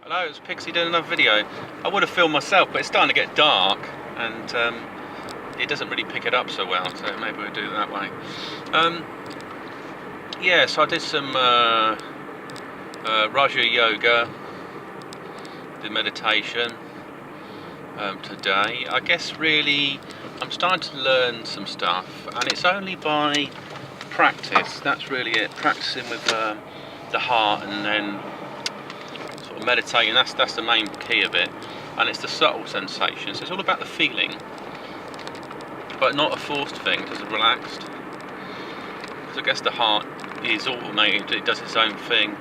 Hello, it's Pixie doing another video. I would have filmed myself, but it's starting to get dark and it doesn't really pick it up so well, so maybe we'll do it that way. Yeah, so I did some Raja Yoga, the meditation today. I guess really I'm starting to learn some stuff, and it's only by practice. That's really it, practicing with the heart and then meditating. That's the main key of it, and it's the subtle sensations. It's all about the feeling, but not a forced thing, just relaxed. Because I guess the heart is automated, it does its own thing.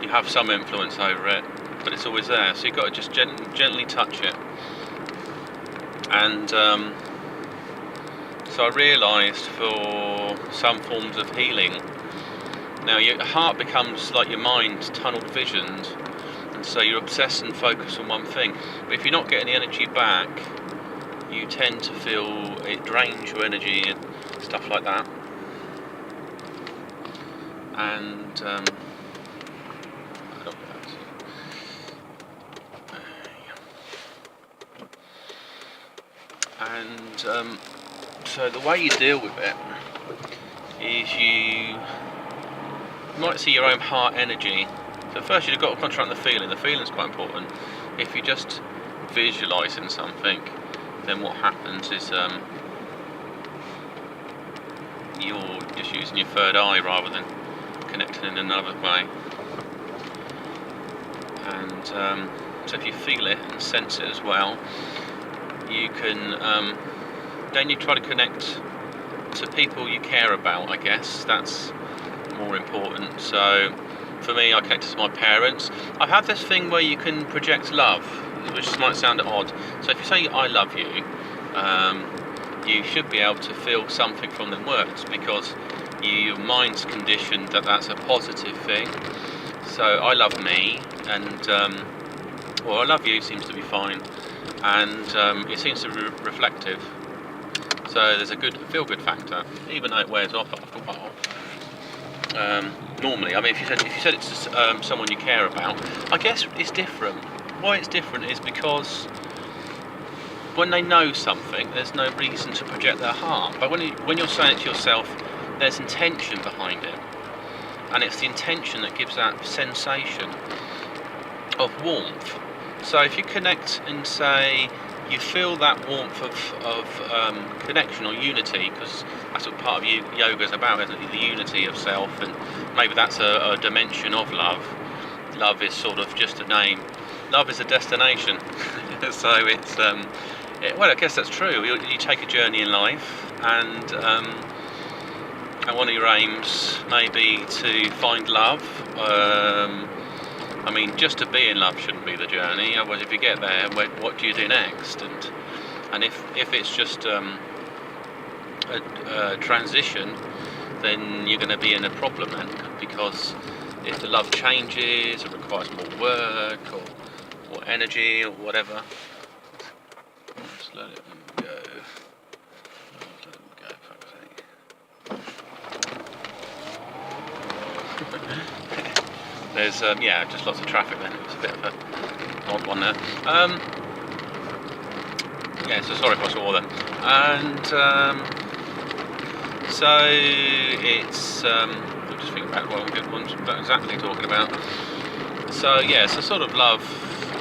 You have some influence over it, but it's always there, so you've got to just gently touch it. And so I realised for some forms of healing, now your heart becomes like your mind's tunneled visions. So you're obsessed and focused on one thing, but if you're not getting the energy back, you tend to feel it drains your energy and stuff like that. And so the way you deal with it is you might see your own heart energy. So first you've got to concentrate on the feeling. The feeling's quite important. If you're just visualising something, then what happens is you're just using your third eye rather than connecting in another way. And so if you feel it and sense it as well, you can then you try to connect to people you care about. I guess that's more important. So for me, I connected to my parents. I've had this thing where you can project love, which might sound odd. So if you say I love you, you should be able to feel something from them words, because your mind's conditioned that that's a positive thing. So I love me, and well, I love you seems to be fine, and it seems to be reflective. So there's a good feel-good factor, even though it wears off after a while. Normally, I mean, if you said it's someone you care about, I guess it's different. Why it's different is because when they know something, there's no reason to project their heart. But when you're saying it to yourself, there's intention behind it, and it's the intention that gives that sensation of warmth. So if you connect and say you feel that warmth of connection or unity, because that's what part of yoga is about, isn't it? The unity of self, and maybe that's a dimension of love. Love is sort of just a name. Love is a destination. So it's well, I guess that's true. You take a journey in life, and one of your aims may be to find love. I mean, just to be in love shouldn't be the journey. Otherwise, if you get there, what do you do next? And if it's just a transition, then you're going to be in a problem then, because if the love changes, it requires more work or energy or whatever. Just let it go. Let it go, fuck's sake. There's yeah, just lots of traffic then. It's a bit of an odd one there. Yeah, so sorry if I swore then. And so it's I'm just thinking back what I'm exactly talking about. So yeah, so sort of love,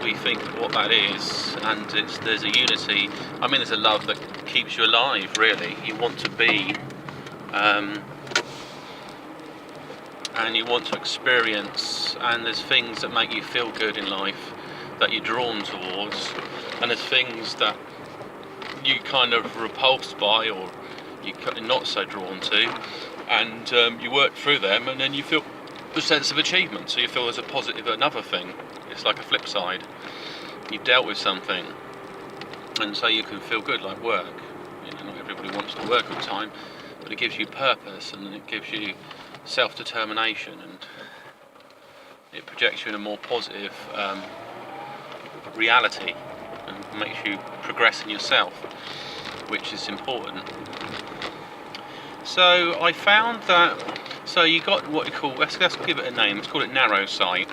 we think what that is, and there's a unity. I mean, there's a love that keeps you alive. Really, you want to be. And you want to experience, and there's things that make you feel good in life that you're drawn towards, and there's things that you kind of repulsed by or you're not so drawn to, and you work through them, and then you feel a sense of achievement. So you feel there's a positive another thing. It's like a flip side. You've dealt with something, and so you can feel good, like work. You know, not everybody wants to work all the time, but it gives you purpose, and it gives you self-determination, and it projects you in a more positive reality and makes you progress in yourself, which is important. So I found that, so you got what you call, let's give it a name, let's call it narrow sight,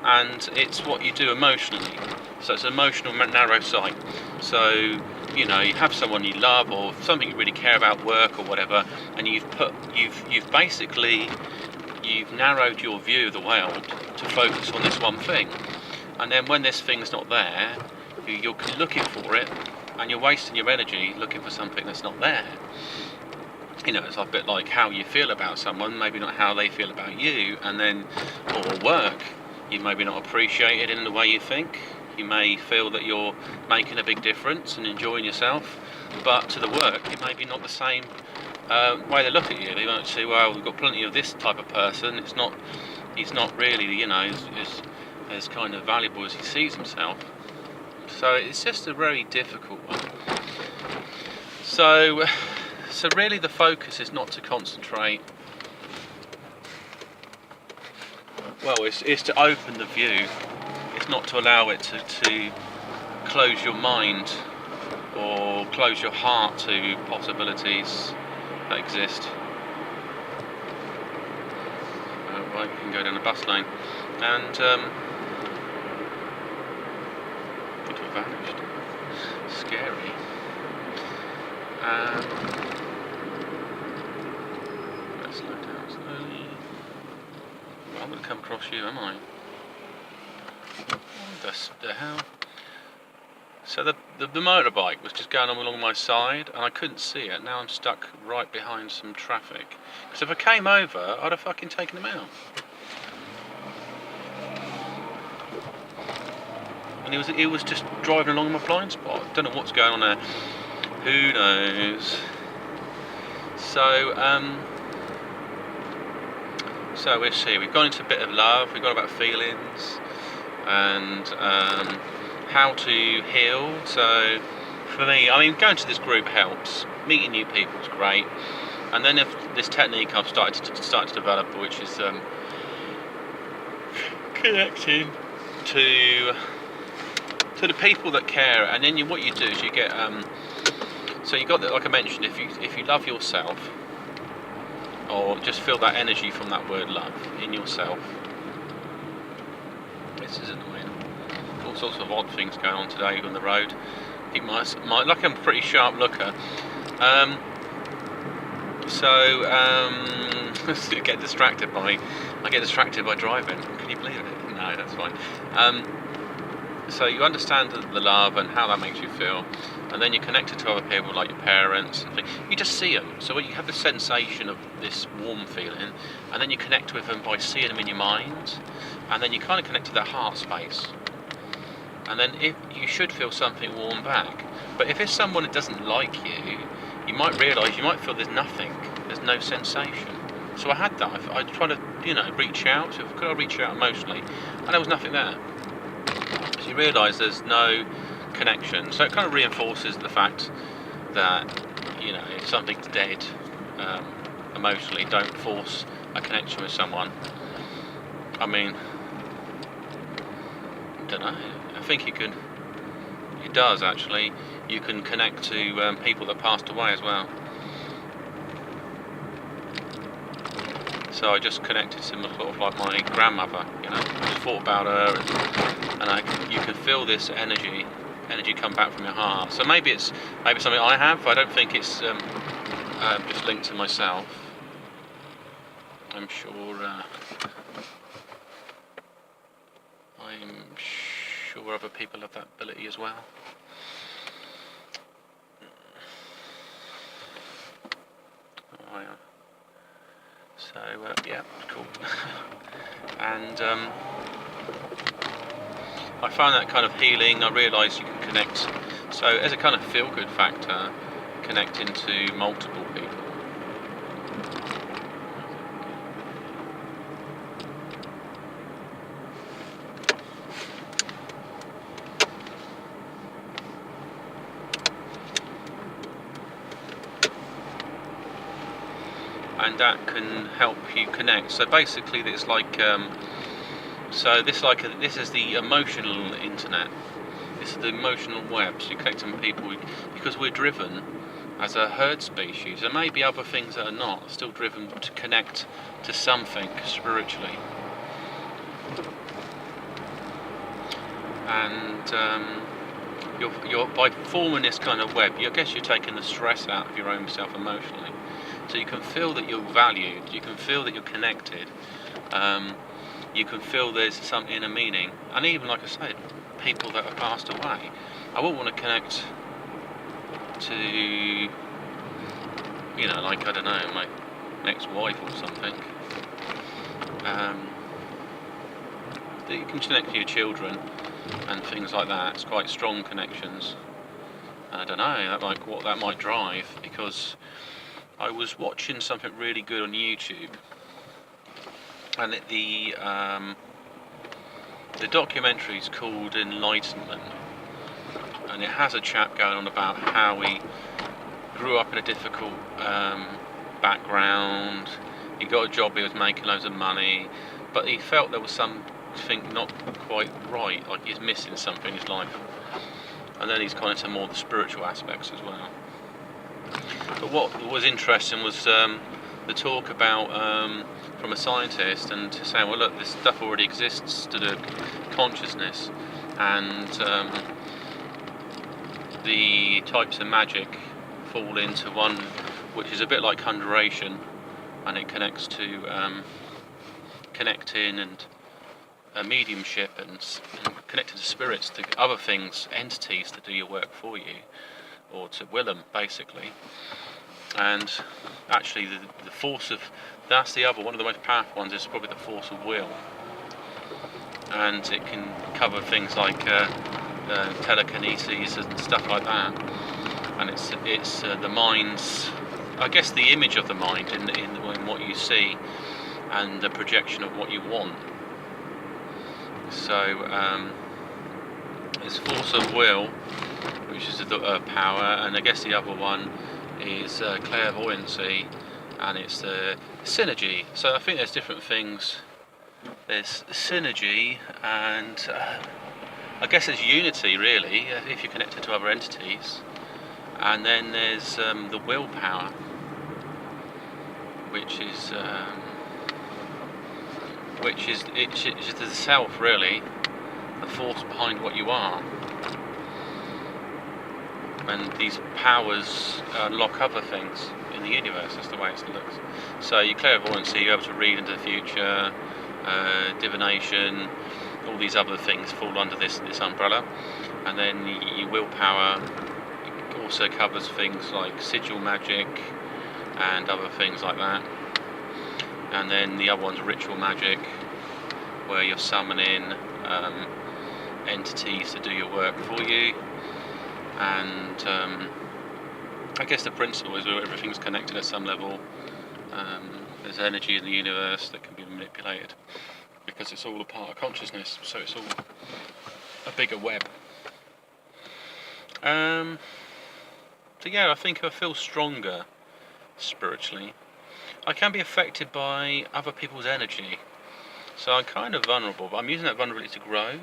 and it's what you do emotionally. So it's an emotional narrow sight. So you have someone you love or something you really care about, work or whatever, and you've basically narrowed your view of the world to focus on this one thing. And then when this thing's not there, you're looking for it, and you're wasting your energy looking for something that's not there. It's a bit like how you feel about someone, maybe not how they feel about you, and then, or work, you maybe not appreciate it in the way you think. You may feel that you're making a big difference and enjoying yourself, but to the work, it may be not the same way they look at you. They might say, well, we've got plenty of this type of person, he's not really, as kind of valuable as he sees himself. So it's just a very difficult one. So really the focus is not to concentrate, well, it's to open the view. It's not to allow it to close your mind or close your heart to possibilities that exist. Right, you can go down the bus lane, and it vanished. Scary. Let's slow down slowly. Well, I'm going to come across you, am I? What the hell? So the motorbike was just going on along my side, and I couldn't see it. Now I'm stuck right behind some traffic. Because if I came over, I'd have fucking taken him out. And he was just driving along my blind spot. Don't know what's going on there. Who knows? So we'll see. We've gone into a bit of love. We've got about feelings and how to heal. So for me, going to this group helps. Meeting new people is great. And then if this technique I've started to develop, which is connecting to the people that care, and then what you do is you get so you got that, like I mentioned, if you love yourself, or just feel that energy from that word love in yourself. This is annoying. All sorts of odd things going on today on the road. I think my like I'm a pretty sharp looker. I get distracted by driving. Can you believe it? No, that's fine. So you understand the love and how that makes you feel, and then you're connected to other people like your parents and things. You just see them, so you have the sensation of this warm feeling, and then you connect with them by seeing them in your mind, and then you kind of connect to their heart space, and then if you should feel something warm back. But if it's someone that doesn't like you, you might feel there's nothing, there's no sensation. So I had that. I tried to reach out. So could I reach out emotionally, and there was nothing there. So you realise there's no connection. So it kind of reinforces the fact that if something's dead emotionally, don't force a connection with someone. I don't know. I think it does actually. You can connect to people that passed away as well. So I just connected to sort of like my grandmother, just thought about her, and you can feel this energy come back from your heart. So maybe it's something I have. I don't think it's just linked to myself. I'm sure other people have that ability as well. Oh, yeah. So yeah, cool. And I found that kind of healing. I realised you can connect. So as a kind of feel-good factor, connecting to multiple people. And that can help you connect. So basically, it's like this is the emotional internet. This is the emotional web. So you're connecting with people because we're driven as a herd species. There may be other things that are not still driven to connect to something spiritually. and you're by forming this kind of web, I guess you're taking the stress out of your own self emotionally, so you can feel that you're valued, you can feel that you're connected, you can feel there's some inner meaning. And even, like I said, people that have passed away, I wouldn't want to connect to, like, I don't know, my ex-wife or something. You can connect to your children and things like that. It's quite strong connections. I don't know what that might drive, because I was watching something really good on YouTube, and the documentary is called Enlightenment, and it has a chap going on about how he grew up in a difficult background. He got a job, he was making loads of money, but he felt there was something not quite right, like he's missing something in his life. And then he's gone into more the spiritual aspects as well. But what was interesting was the talk about from a scientist, and saying, well, look, this stuff already exists to do consciousness, and the types of magic fall into one which is a bit like conjuration, and it connects to connecting and mediumship and connecting to spirits, to other things, entities that do your work for you, or to will them, basically. And actually the force of, that's the other one of the most powerful ones, is probably the force of will, and it can cover things like telekinesis and stuff like that. And it's the mind's, I guess, the image of the mind in what you see, and the projection of what you want. So there's force of will, which is a power, and I guess the other one is clairvoyancy, and it's synergy. So I think there's different things. There's synergy, and I guess there's unity, really, if you're connected to other entities. And then there's the willpower, which is the self, really, the force behind what you are. And these powers unlock other things in the universe. That's the way it looks. So your clairvoyancy, you're able to read into the future, divination, all these other things fall under this umbrella. And then your willpower also covers things like sigil magic and other things like that. And then the other one's ritual magic, where you're summoning entities to do your work for you. And I guess the principle is where everything's connected at some level. There's energy in the universe that can be manipulated, because it's all a part of consciousness, so it's all a bigger web. So yeah, I think I feel stronger spiritually. I can be affected by other people's energy, so I'm kind of vulnerable, but I'm using that vulnerability to grow.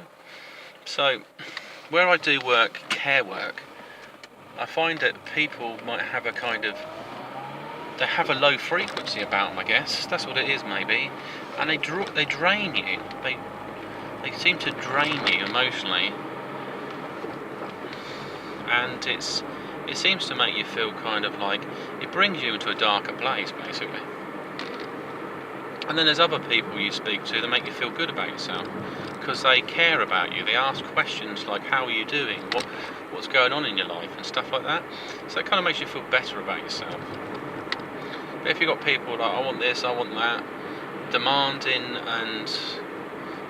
So where I do work, care work, I find that people might have they have a low frequency about them, I guess. That's what it is, maybe. And they drain you. They seem to drain you emotionally. And it seems to make you feel kind of like, it brings you into a darker place, basically. And then there's other people you speak to that make you feel good about yourself, because they care about you. They ask questions like, how are you doing? What's going on in your life? And stuff like that. So it kind of makes you feel better about yourself. But if you've got people like, I want this, I want that, demanding, and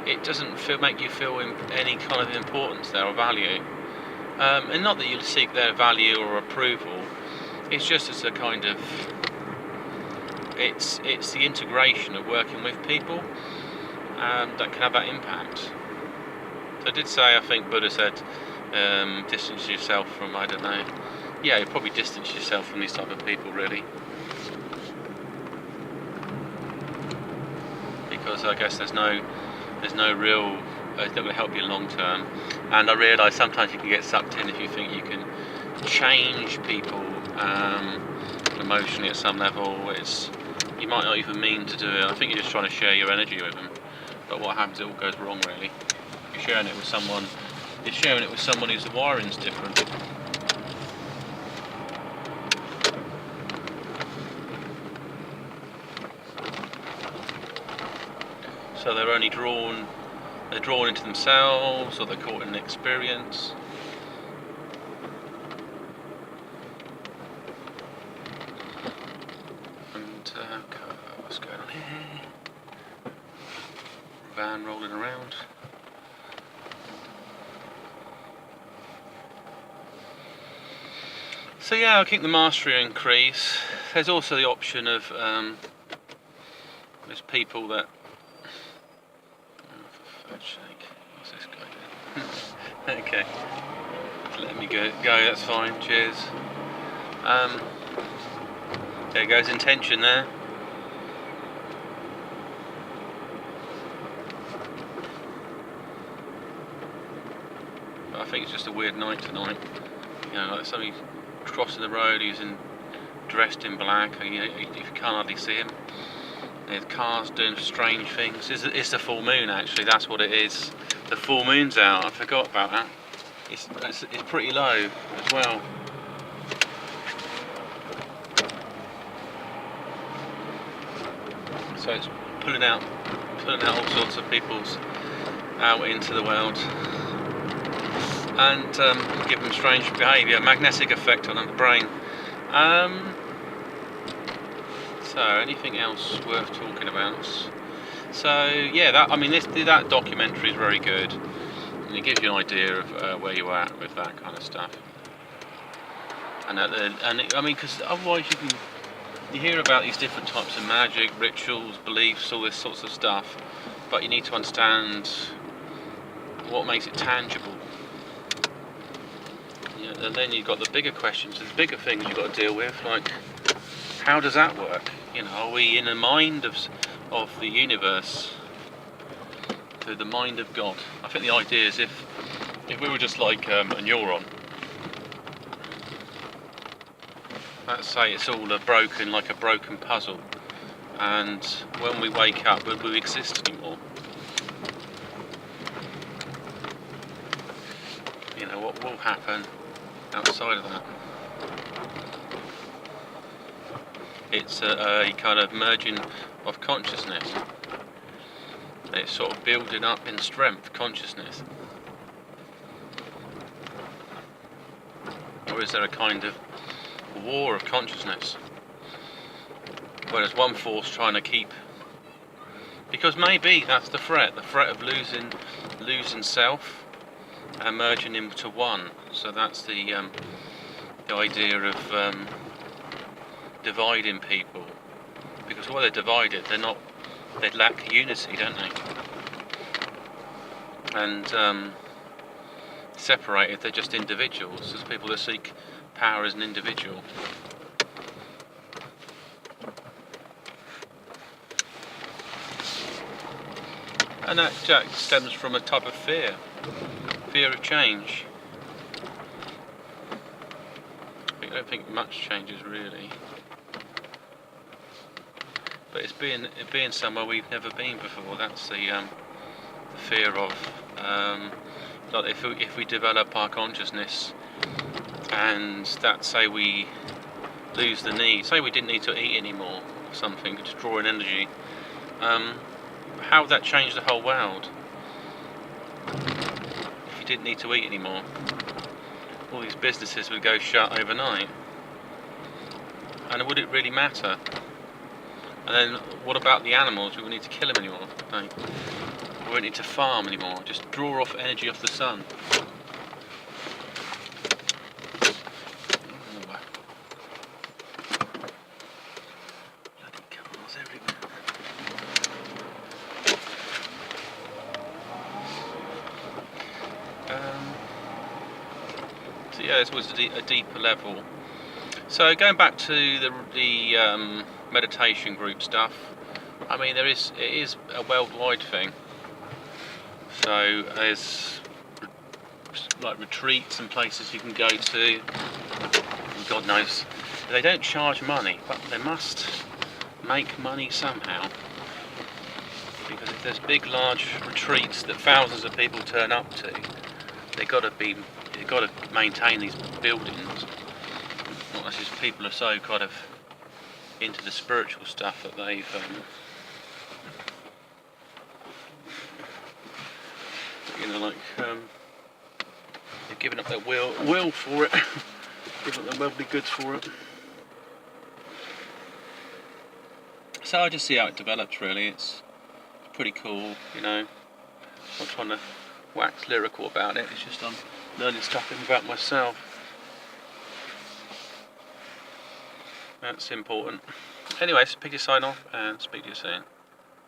it doesn't make you feel any kind of importance there or value. And not that you seek their value or approval, it's just as a kind of, it's the integration of working with people that can have that impact. So I did say, I think Buddha said, distance yourself from, I don't know, yeah, you probably distance yourself from these type of people, really. Because I guess there's no real, it's not going to help you long term. And I realise sometimes you can get sucked in if you think you can change people emotionally at some level. You might not even mean to do it. I think you're just trying to share your energy with them. But what happens, it all goes wrong, really. You're sharing it with someone It's sharing it with someone whose wiring's different. So they're only drawn into themselves, or they're caught in an experience. And what's going on here? Van rolling around. So yeah, I think the mastery will increase. There's also the option of there's people that. Oh, for fudge's sake, what's this guy doing? Okay, let me go. That's fine. Cheers. There goes intention there. But I think it's just a weird night tonight. You know, like somebody crossing the road, he's dressed in black, and you can't hardly see him. There's cars doing strange things. It's the full moon, actually. That's what it is. The full moon's out. I forgot about that. It's pretty low as well. So it's pulling out all sorts of people's out into the world, and give them strange behaviour, magnetic effect on the brain. So anything else worth talking about? So yeah, that documentary is very good, and it gives you an idea of where you're at with that kind of stuff. Because otherwise you hear about these different types of magic, rituals, beliefs, all this sorts of stuff, but you need to understand what makes it tangible. And then you've got the bigger questions, the bigger things you've got to deal with, like how does that work? Are we in the mind of the universe, through the mind of God? I think the idea is if we were just like a neuron, let's say it's all like a broken puzzle, and when we wake up, will we exist anymore? What will happen outside of that? It's a kind of merging of consciousness. It's sort of building up in strength, consciousness. Or is there a kind of war of consciousness, where there's one force trying to keep, because maybe that's the threat of losing self and merging into one. So that's the idea of dividing people, because while they're divided, they lack unity, don't they? And separated, they're just individuals. There's people that seek power as an individual. And that stems from a type of fear of change. I don't think much changes really, but it's being somewhere we've never been before. That's the fear of like if we develop our consciousness, and that say we lose the need, say we didn't need to eat anymore or something, to draw in energy, how would that change the whole world? If you didn't need to eat anymore, all these businesses would go shut overnight, and would it really matter? And then what about the animals? We wouldn't need to kill them anymore, right? We wouldn't need to farm anymore, just draw off energy off the sun. Bloody cars everywhere. So yeah, this was a deeper level. So going back to the meditation group stuff, I mean, it is a worldwide thing. So there's like retreats and places you can go to. God knows, they don't charge money, but they must make money somehow. Because if there's big, large retreats that thousands of people turn up to, they've got to maintain these buildings. Not unless it's people are so kind of into the spiritual stuff that they've they've given up their will for it, given up their worldly goods for it. So I just see how it develops. Really, it's pretty cool, you know. I'm not trying to wax lyrical about it. It's just I'm learning stuff about myself. That's important. Anyway, so pick your sign off and speak to you soon.